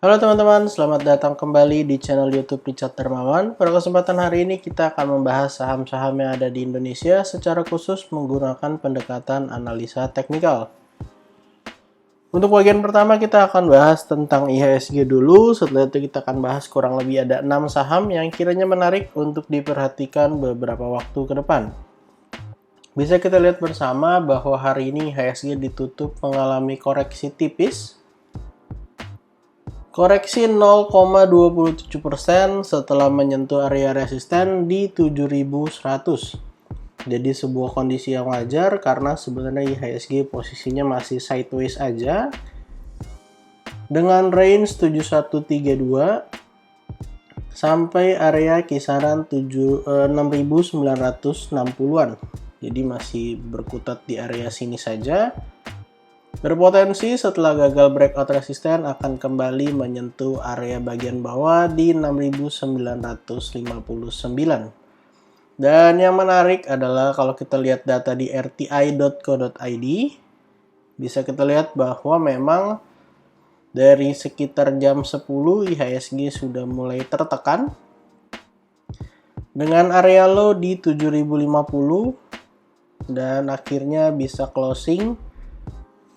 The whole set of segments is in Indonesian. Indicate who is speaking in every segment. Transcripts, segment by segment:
Speaker 1: Halo teman-teman, selamat datang kembali di channel YouTube Richard Dermawan. Pada kesempatan hari ini kita akan membahas saham-saham yang ada di Indonesia secara khusus menggunakan pendekatan analisa teknikal. Untuk bagian pertama kita akan bahas tentang IHSG dulu, setelah itu kita akan bahas kurang lebih ada 6 saham yang kiranya menarik untuk diperhatikan beberapa waktu ke depan. Bisa kita lihat bersama bahwa hari ini IHSG ditutup mengalami koreksi tipis. Koreksi 0,27% setelah menyentuh area resisten di 7100. Jadi sebuah kondisi yang wajar karena sebenarnya IHSG posisinya masih sideways aja dengan range 7132 sampai area kisaran 6960-an. Jadi masih berkutat di area sini saja. Berpotensi setelah gagal breakout resisten akan kembali menyentuh area bagian bawah di 6959. Dan yang menarik adalah kalau kita lihat data di rti.co.id, bisa kita lihat bahwa memang dari sekitar jam 10 IHSG sudah mulai tertekan dengan area low di 7050 dan akhirnya bisa closing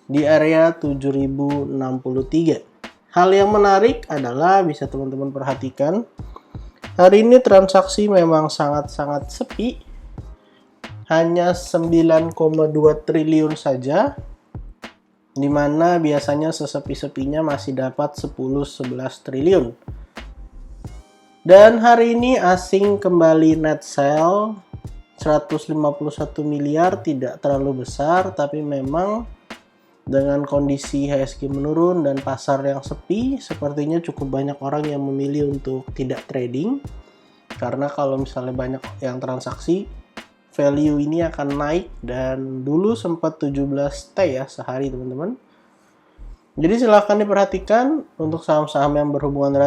Speaker 1: di area 7063. Hal yang menarik adalah bisa teman-teman perhatikan, hari ini transaksi memang sangat-sangat sepi. Hanya 9,2 triliun saja, di mana biasanya sesepi-sepinya masih dapat 10-11 triliun. Dan hari ini asing kembali net sell 151 miliar, tidak terlalu besar, tapi memang dengan kondisi IHSG menurun dan pasar yang sepi, sepertinya cukup banyak orang yang memilih untuk tidak trading. Karena kalau misalnya banyak yang transaksi, value ini akan naik dan dulu sempat 17T ya sehari teman-teman. Jadi silahkan diperhatikan untuk saham-saham yang berhubungan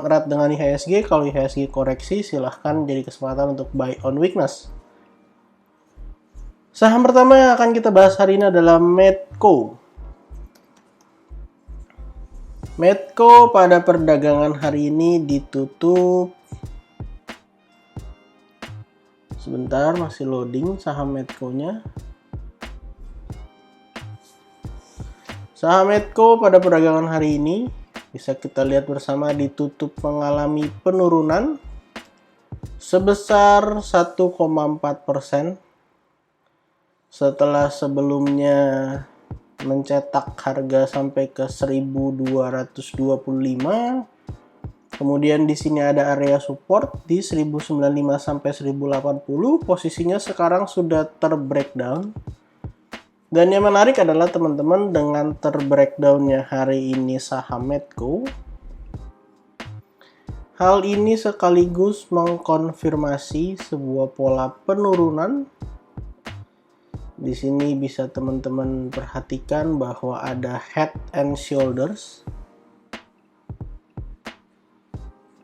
Speaker 1: erat dengan IHSG. Kalau IHSG koreksi, silahkan jadi kesempatan untuk buy on weakness. Saham pertama yang akan kita bahas hari ini adalah Medco. Medco pada perdagangan hari ini ditutup, sebentar masih loading saham Medco-nya. Saham Medco pada perdagangan hari ini bisa kita lihat bersama ditutup mengalami penurunan sebesar 1,4%. Setelah sebelumnya mencetak harga sampai ke 1225, kemudian di sini ada area support di 1095 sampai 1080, posisinya sekarang sudah terbreakdown. Dan yang menarik adalah teman-teman, dengan terbreakdownnya hari ini saham Medco, hal ini sekaligus mengkonfirmasi sebuah pola penurunan. Di sini bisa teman-teman perhatikan bahwa ada head and shoulders.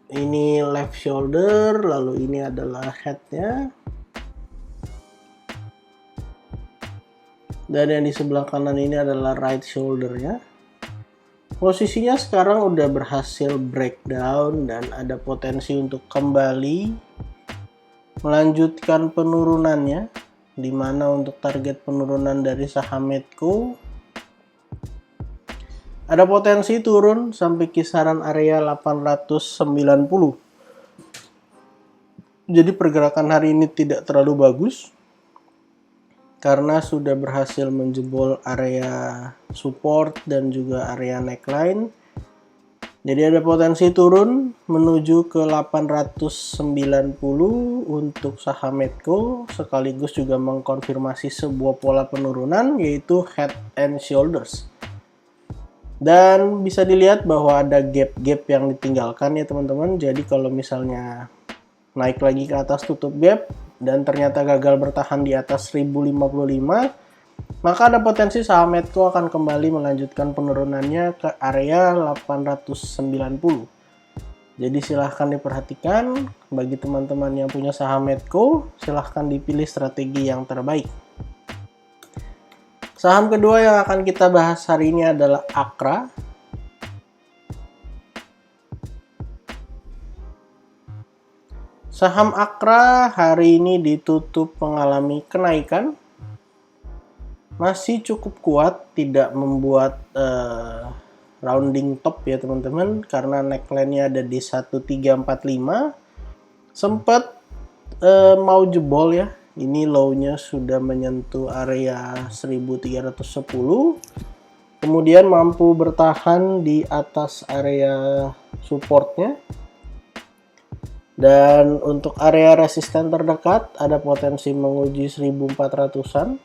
Speaker 1: Ini left shoulder, lalu ini adalah headnya. Dan yang di sebelah kanan ini adalah right shouldernya. Posisinya sekarang udah berhasil breakdown dan ada potensi untuk kembali melanjutkan penurunannya, di mana untuk target penurunan dari saham Medco ada potensi turun sampai kisaran area 890. Jadi pergerakan hari ini tidak terlalu bagus karena sudah berhasil menjebol area support dan juga area neckline. Jadi ada potensi turun menuju ke 890 untuk saham Medco, sekaligus juga mengkonfirmasi sebuah pola penurunan yaitu head and shoulders. Dan bisa dilihat bahwa ada gap-gap yang ditinggalkan ya teman-teman. Jadi kalau misalnya naik lagi ke atas tutup gap dan ternyata gagal bertahan di atas 1055, maka ada potensi saham Medco akan kembali melanjutkan penurunannya ke area 890. Jadi silahkan diperhatikan, bagi teman-teman yang punya saham Medco, silahkan dipilih strategi yang terbaik. Saham kedua yang akan kita bahas hari ini adalah Akra. Saham Akra hari ini ditutup mengalami kenaikan, masih cukup kuat, tidak membuat rounding top ya teman-teman, karena neckline-nya ada di 1345. Sempat mau jebol ya, ini low-nya sudah menyentuh area 1310, kemudian mampu bertahan di atas area supportnya, dan untuk area resisten terdekat ada potensi menguji 1400-an.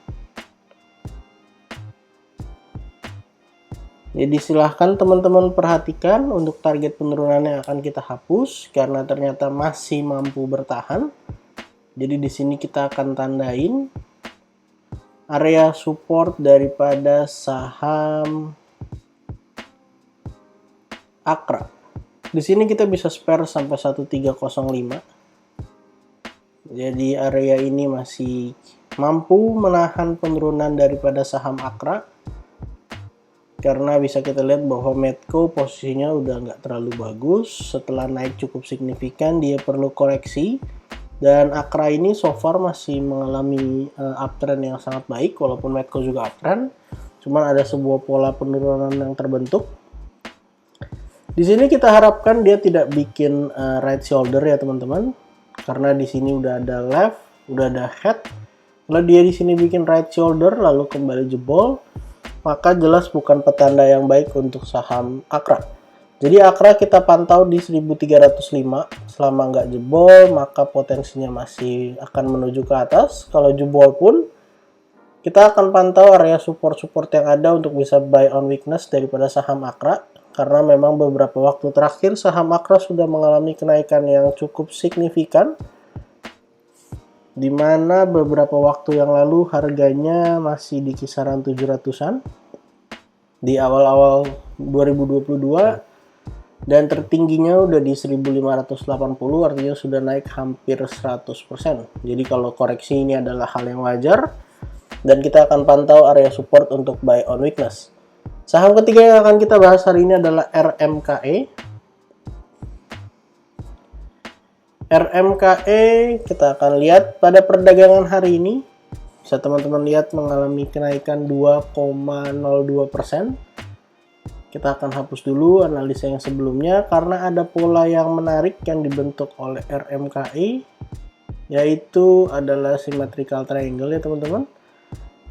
Speaker 1: Jadi silahkan teman-teman perhatikan untuk target penurunannya akan kita hapus karena ternyata masih mampu bertahan. Jadi di sini kita akan tandain area support daripada saham Akra. Di sini kita bisa spare sampai 1305. Jadi area ini masih mampu menahan penurunan daripada saham Akra. Karena bisa kita lihat bahwa Medco posisinya udah nggak terlalu bagus. Setelah naik cukup signifikan, dia perlu koreksi. Dan Akra ini so far masih mengalami uptrend yang sangat baik, walaupun Medco juga uptrend. Cuman ada sebuah pola penurunan yang terbentuk. Di sini kita harapkan dia tidak bikin right shoulder ya teman-teman. Karena di sini udah ada left, udah ada head. Kalau dia di sini bikin right shoulder lalu kembali jebol, maka jelas bukan petanda yang baik untuk saham Akra. Jadi Akra kita pantau di 1305, selama nggak jebol maka potensinya masih akan menuju ke atas. Kalau jebol pun kita akan pantau area support-support yang ada untuk bisa buy on weakness daripada saham Akra. Karena memang beberapa waktu terakhir saham Akra sudah mengalami kenaikan yang cukup signifikan, di mana beberapa waktu yang lalu harganya masih di kisaran 700-an di awal-awal 2022 dan tertingginya udah di 1580, artinya sudah naik hampir 100%. Jadi kalau koreksi ini adalah hal yang wajar dan kita akan pantau area support untuk buy on weakness. Saham ketiga yang akan kita bahas hari ini adalah RMKE. RMKE kita akan lihat pada perdagangan hari ini, bisa teman-teman lihat mengalami kenaikan 2,02%. Kita akan hapus dulu analisa yang sebelumnya karena ada pola yang menarik yang dibentuk oleh RMKE, yaitu adalah symmetrical triangle ya teman-teman.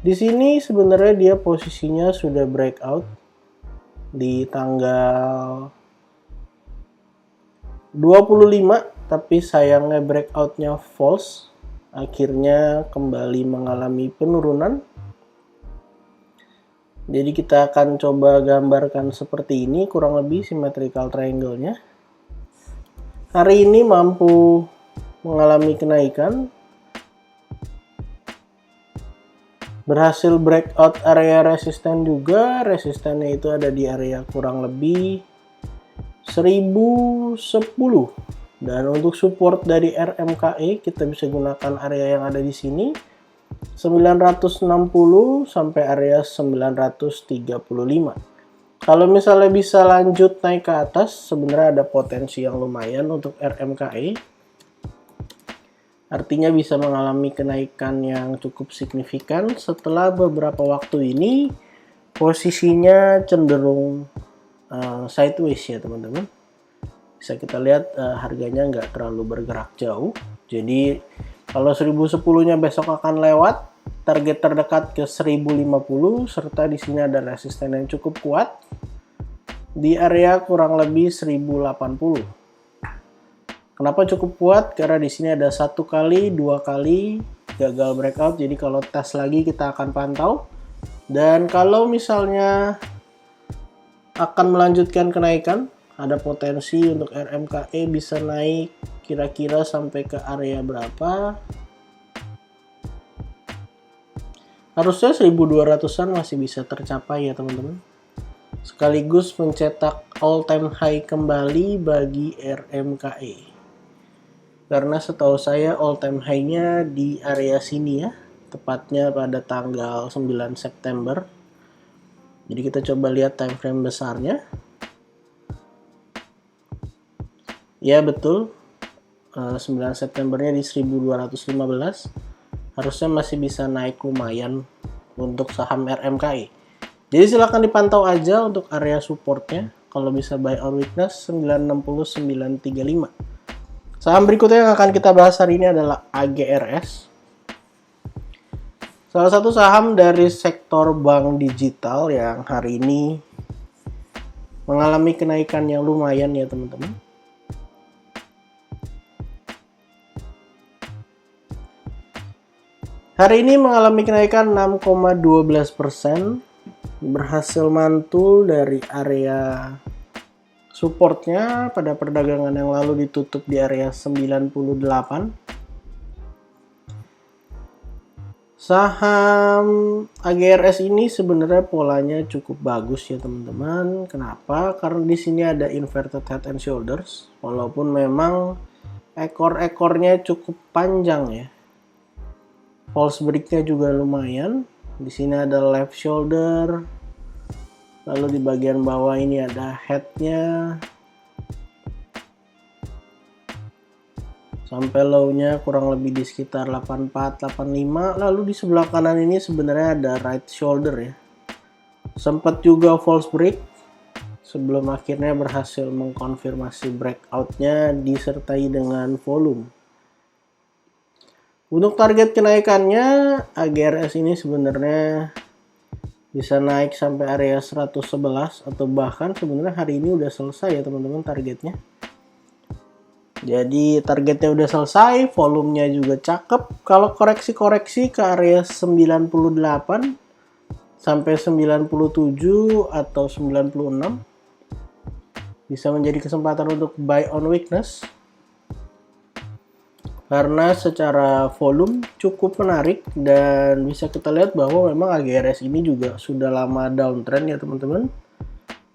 Speaker 1: Di sini sebenarnya dia posisinya sudah breakout di tanggal 25, tapi sayangnya breakoutnya false, akhirnya kembali mengalami penurunan. Jadi kita akan coba gambarkan seperti ini kurang lebih symmetrical triangle-nya. Hari ini mampu mengalami kenaikan, berhasil breakout area resisten juga. Resistennya itu ada di area kurang lebih 1010. Dan untuk support dari RMKE kita bisa gunakan area yang ada di sini 960 sampai area 935. Kalau misalnya bisa lanjut naik ke atas, sebenarnya ada potensi yang lumayan untuk RMKE. Artinya bisa mengalami kenaikan yang cukup signifikan. Setelah beberapa waktu ini posisinya cenderung sideways ya teman-teman. Bisa kita lihat harganya nggak terlalu bergerak jauh. Jadi kalau 1010-nya besok akan lewat, target terdekat ke 1050 serta di sini ada resisten yang cukup kuat di area kurang lebih 1080. Kenapa cukup kuat? Karena di sini ada 1 kali, 2 kali gagal breakout. Jadi kalau tes lagi kita akan pantau. Dan kalau misalnya akan melanjutkan kenaikan, ada potensi untuk RMKE bisa naik kira-kira sampai ke area berapa? Harusnya 1200-an masih bisa tercapai ya teman-teman. Sekaligus mencetak all time high kembali bagi RMKE. Karena setahu saya all time high-nya di area sini ya, tepatnya pada tanggal 9 September. Jadi kita coba lihat time frame besarnya. Ya betul, 9 Septembernya di 1215, harusnya masih bisa naik lumayan untuk saham RMKI. Jadi silahkan dipantau aja untuk area supportnya. Kalau bisa buy on weakness 960 935. Saham berikutnya yang akan kita bahas hari ini adalah AGRS. Salah satu saham dari sektor bank digital yang hari ini mengalami kenaikan yang lumayan ya teman-teman. Hari ini mengalami kenaikan 6,12%, berhasil mantul dari area supportnya pada perdagangan yang lalu ditutup di area 98. Saham AGRS ini sebenarnya polanya cukup bagus ya teman-teman. Kenapa? Karena di sini ada inverted head and shoulders, walaupun memang ekor-ekornya cukup panjang ya. False break-nya juga lumayan. Di sini ada left shoulder. Lalu di bagian bawah ini ada head-nya. Sampai low-nya kurang lebih di sekitar 84, 85. Lalu di sebelah kanan ini sebenarnya ada right shoulder ya. Sempat juga false break sebelum akhirnya berhasil mengkonfirmasi breakout-nya disertai dengan volume. Untuk target kenaikannya, AGRS ini sebenarnya bisa naik sampai area 111 atau bahkan sebenarnya hari ini udah selesai ya teman-teman targetnya. Jadi targetnya udah selesai, volumenya juga cakep. Kalau koreksi-koreksi ke area 98 sampai 97 atau 96 bisa menjadi kesempatan untuk buy on weakness. Karena secara volume cukup menarik dan bisa kita lihat bahwa memang AGRS ini juga sudah lama downtrend ya teman-teman.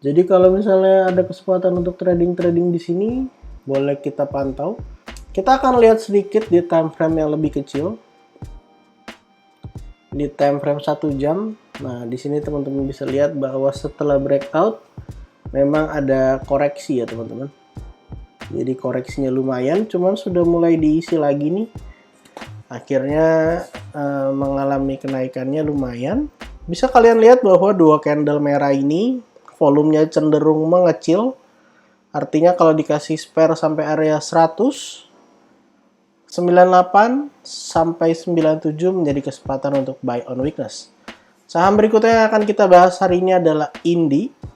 Speaker 1: Jadi kalau misalnya ada kesempatan untuk trading di sini, boleh kita pantau. Kita akan lihat sedikit di time frame yang lebih kecil. Di time frame 1 jam. Nah, di sini teman-teman bisa lihat bahwa setelah breakout memang ada koreksi ya teman-teman. Jadi koreksinya lumayan, cuman sudah mulai diisi lagi nih. Akhirnya mengalami kenaikannya lumayan. Bisa kalian lihat bahwa dua candle merah ini volumenya cenderung mengecil. Artinya kalau dikasih spare sampai area 100, 98 sampai 97 menjadi kesempatan untuk buy on weakness. Saham berikutnya yang akan kita bahas hari ini adalah Indi.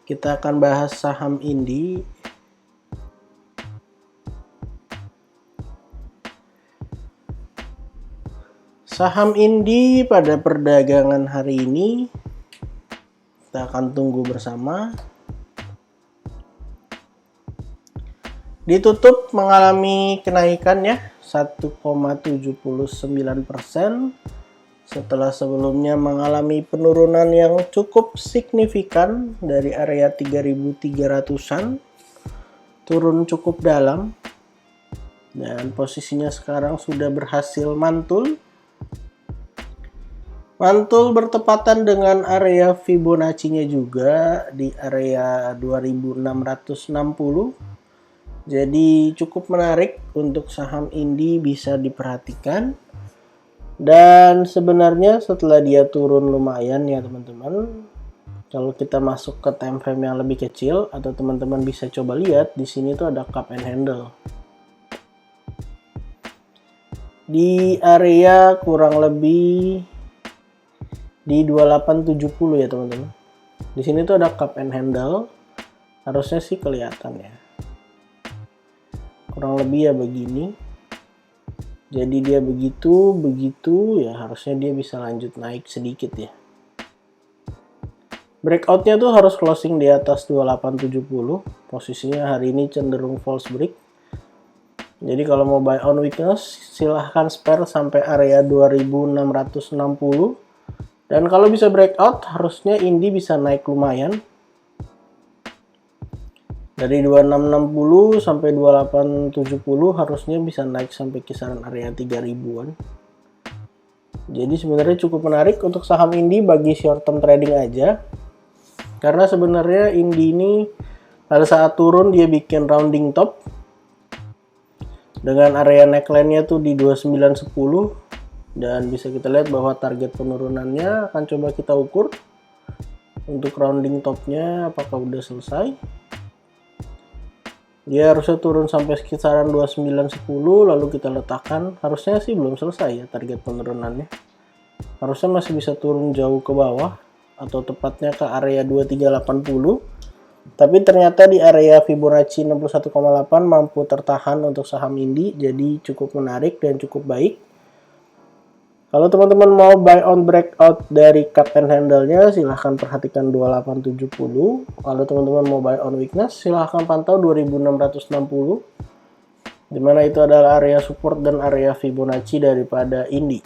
Speaker 1: Kita akan bahas saham Indi. Saham Indi pada perdagangan hari ini kita akan tunggu bersama. Ditutup mengalami kenaikan ya 1,79%. Setelah sebelumnya mengalami penurunan yang cukup signifikan dari area 3.300-an, turun cukup dalam, dan posisinya sekarang sudah berhasil mantul. Mantul bertepatan dengan area Fibonacci-nya juga di area 2660. Jadi cukup menarik untuk saham Indi bisa diperhatikan. Dan sebenarnya setelah dia turun lumayan ya teman-teman, kalau kita masuk ke time frame yang lebih kecil atau teman-teman bisa coba lihat di sini tuh ada cup and handle di area kurang lebih di 2870 ya teman-teman. Di sini tuh ada cup and handle, harusnya sih kelihatan ya. Kurang lebih ya begini. Jadi dia begitu ya, harusnya dia bisa lanjut naik sedikit ya. Breakoutnya tuh harus closing di atas 2870. Posisinya hari ini cenderung false break. Jadi kalau mau buy on weakness, silahkan spare sampai area 2660. Dan kalau bisa breakout, harusnya Indi bisa naik lumayan. Dari 2660 sampai 2870 harusnya bisa naik sampai kisaran area 3000-an. Jadi sebenarnya cukup menarik untuk saham Indi bagi short term trading aja. Karena sebenarnya Indi ini pada saat turun dia bikin rounding top dengan area neckline-nya tuh di 2910, dan bisa kita lihat bahwa target penurunannya akan coba kita ukur untuk rounding topnya apakah udah selesai. Dia harusnya turun sampai sekitaran 2910, lalu kita letakkan. Harusnya sih belum selesai ya target penurunannya, harusnya masih bisa turun jauh ke bawah atau tepatnya ke area 2380, tapi ternyata di area Fibonacci 61,8 mampu tertahan untuk saham Indi, jadi cukup menarik dan cukup baik. Kalau teman-teman mau buy on breakout dari cup and handle-nya, silahkan perhatikan 2870. Kalau teman-teman mau buy on weakness, silahkan pantau 2660, dimana itu adalah area support dan area Fibonacci daripada Indi.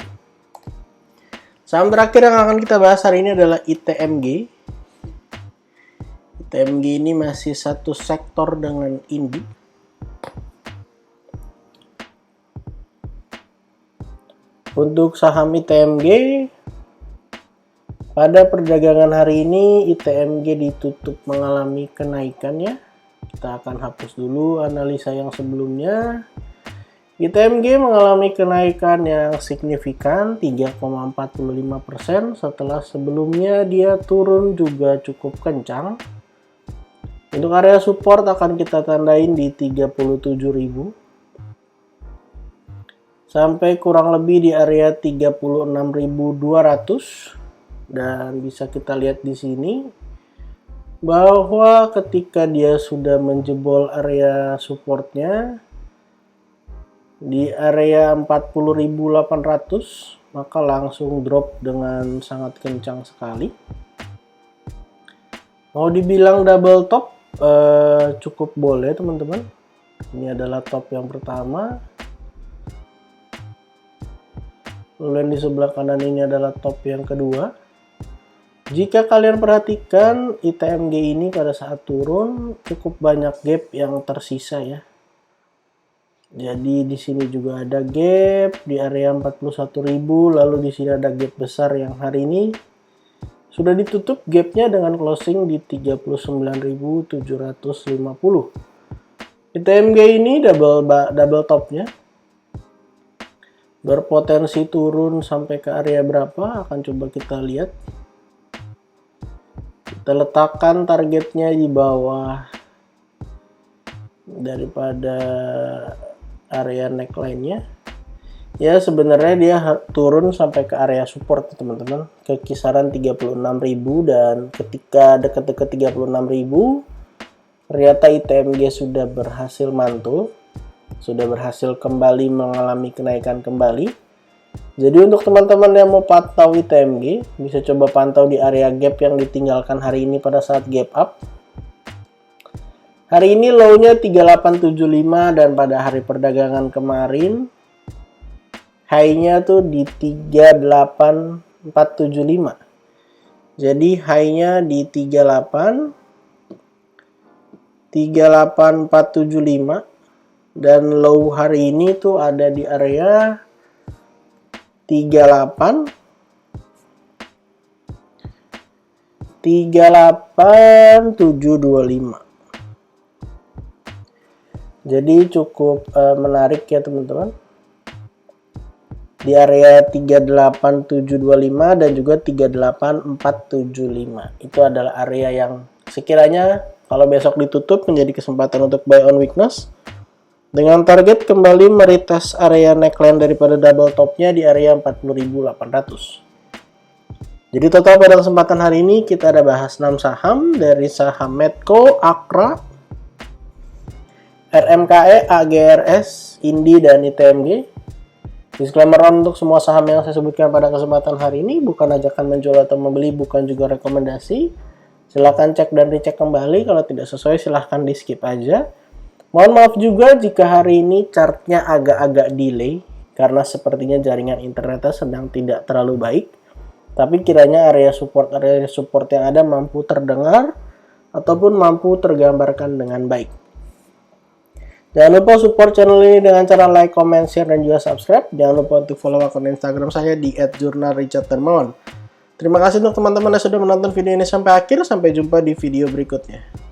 Speaker 1: Saham terakhir yang akan kita bahas hari ini adalah ITMG. ITMG ini masih satu sektor dengan Indi. Untuk saham ITMG, pada perdagangan hari ini ITMG ditutup mengalami kenaikan ya. Kita akan hapus dulu analisa yang sebelumnya. ITMG mengalami kenaikan yang signifikan 3,45% setelah sebelumnya dia turun juga cukup kencang. Untuk area support akan kita tandain di 37.000 sampai kurang lebih di area 36.200, dan bisa kita lihat di sini bahwa ketika dia sudah menjebol area supportnya di area 40.800, maka langsung drop dengan sangat kencang sekali. Mau dibilang double top cukup boleh teman-teman. Ini adalah top yang pertama, lalu yang di sebelah kanan ini adalah top yang kedua. Jika kalian perhatikan ITMG ini pada saat turun cukup banyak gap yang tersisa ya. Jadi di sini juga ada gap di area 41.000, lalu di sini ada gap besar yang hari ini sudah ditutup gapnya dengan closing di 39.750. ITMG ini double topnya berpotensi turun sampai ke area berapa akan coba kita lihat. Kita letakkan targetnya di bawah daripada area neckline-nya. Ya sebenarnya dia turun sampai ke area support teman-teman, ke kisaran 36.000, dan ketika dekat-dekat 36.000 ternyata ITMG sudah berhasil mantul, sudah berhasil kembali mengalami kenaikan kembali. Jadi untuk teman-teman yang mau pantau ITMG, bisa coba pantau di area gap yang ditinggalkan hari ini pada saat gap up. Hari ini low-nya 3875, dan pada hari perdagangan kemarin high-nya tuh di 38475. Jadi high-nya di 38475, dan low hari ini tuh ada di area 38725. Jadi cukup menarik ya teman-teman. Di area 38725 dan juga 38475. Itu adalah area yang sekiranya kalau besok ditutup menjadi kesempatan untuk buy on weakness, dengan target kembali meretest area neckline daripada double topnya di area 40.800. Jadi total pada kesempatan hari ini kita ada bahas 6 saham, dari saham Medco, Akra, RMKE, AGRS, Indi, dan ITMG. Disclaimer untuk semua saham yang saya sebutkan pada kesempatan hari ini bukan ajakan menjual atau membeli, bukan juga rekomendasi. Silahkan cek dan dicek kembali, kalau tidak sesuai silahkan di skip aja. Mohon maaf juga jika hari ini chartnya agak-agak delay, karena sepertinya jaringan internetnya sedang tidak terlalu baik. Tapi kiranya area support yang ada mampu terdengar ataupun mampu tergambarkan dengan baik. Jangan lupa support channel ini dengan cara like, comment, share, dan juga subscribe. Jangan lupa untuk follow akun Instagram saya di @jurnalricharddarmawan. Terima kasih untuk teman-teman yang sudah menonton video ini sampai akhir. Sampai jumpa di video berikutnya.